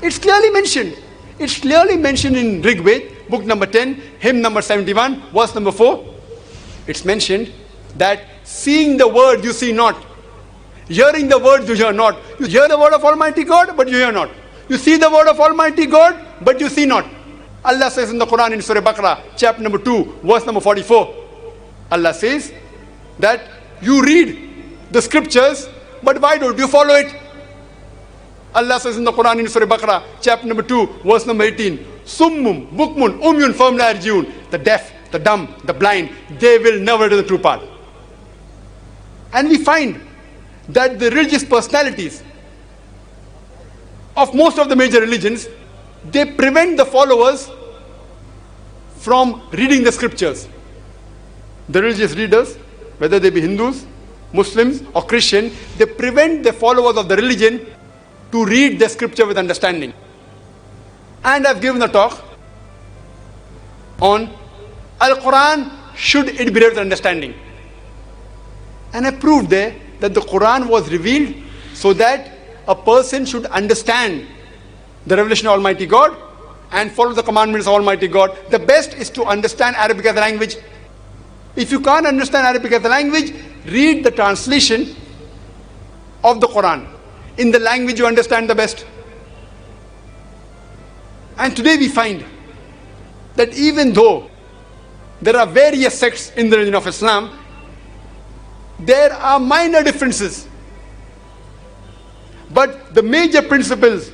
It's clearly mentioned. It's clearly mentioned in Rig Veda, book number 10, hymn number 71, verse number 4. It's mentioned that seeing the word you see not, hearing the word you hear not. You hear the word of Almighty God, but you hear not. You see the word of Almighty God, but you see not. Allah says in the Quran in Surah Baqarah, chapter number 2, verse number 44. Allah says that you read the scriptures, but why don't you follow it? Allah says in the Quran in Surah Baqarah, chapter number 2, verse number 18, Summum, Bukmun, Umyun, Famla Arjun, the deaf, the dumb, the blind, they will never do the true path. And we find that the religious personalities of most of the major religions, they prevent the followers from reading the scriptures. The religious leaders, whether they be Hindus, Muslims or Christian, they prevent the followers of the religion to read the scripture with understanding. And I've given a talk on Al-Quran, should it be read with understanding? And I proved there that the Quran was revealed so that a person should understand the revelation of Almighty God and follow the commandments of Almighty God. The best is to understand Arabic as a language. If you can't understand Arabic as a language, read the translation of the Quran in the language you understand the best. And today we find that even though there are various sects in the religion of Islam, there are minor differences. But the major principles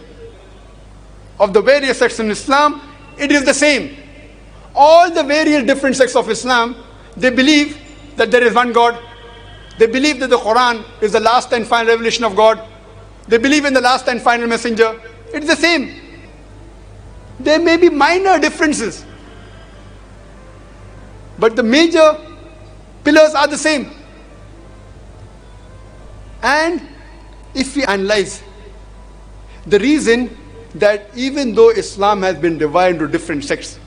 of the various sects in Islam, it is the same. All the various different sects of Islam, they believe that there is one God. They believe that the Quran is the last and final revelation of God. They believe in the last and final messenger. It's the same. There may be minor differences, but the major pillars are the same. And if we analyze the reason that even though Islam has been divided into different sects,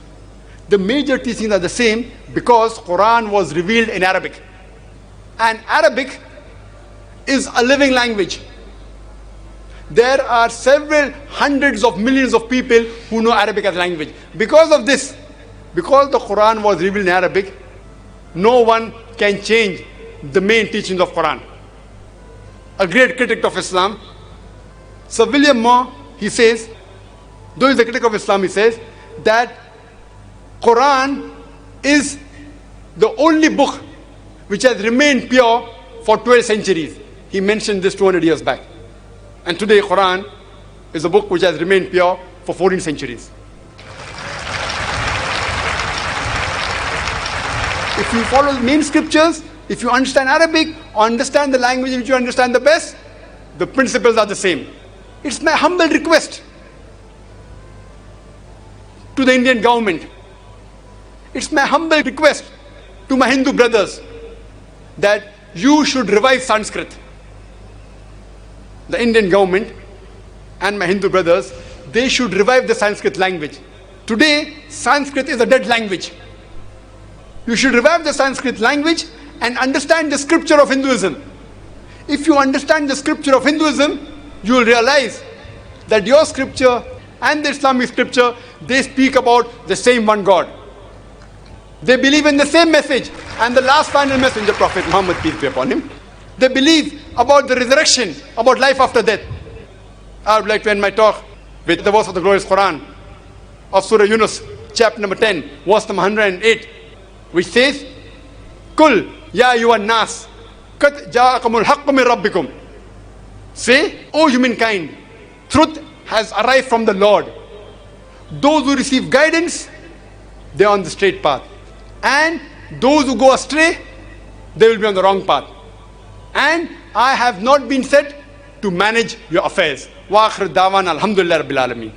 the major teachings are the same because Quran was revealed in Arabic. And Arabic is a living language. There are several hundreds of millions of people who know Arabic as a language. Because of this, because the Quran was revealed in Arabic, no one can change the main teachings of Quran. A great critic of Islam, Sir William Moore, he says, though he's a critic of Islam, he says that Quran is the only book which has remained pure for 12 centuries. He mentioned this 200 years back. And today Quran is a book which has remained pure for 14 centuries. If you follow the main scriptures, if you understand Arabic, or understand the language which you understand the best, the principles are the same. It's my humble request to the Indian government. It's my humble request to my Hindu brothers that you should revive Sanskrit. The Indian government and my Hindu brothers, they should revive the Sanskrit language. Today, Sanskrit is a dead language. You should revive the Sanskrit language and understand the scripture of Hinduism. If you understand the scripture of Hinduism, you will realize that your scripture and the Islamic scripture, they speak about the same one God. They believe in the same message and the last final messenger, Prophet Muhammad, peace be upon him. They believe about the resurrection, about life after death. I would like to end my talk with the verse of the glorious Quran of Surah Yunus, chapter number 10, verse number 108, which says, Kul ya ayyuhan nas, kat ja'akumul haqqu min rabbikum. Say, O humankind, truth has arrived from the Lord. Those who receive guidance, they are on the straight path. And those who go astray, they will be on the wrong path. And I have not been set to manage your affairs. Wa akhir dawan alhamdulillah rabbil alameen.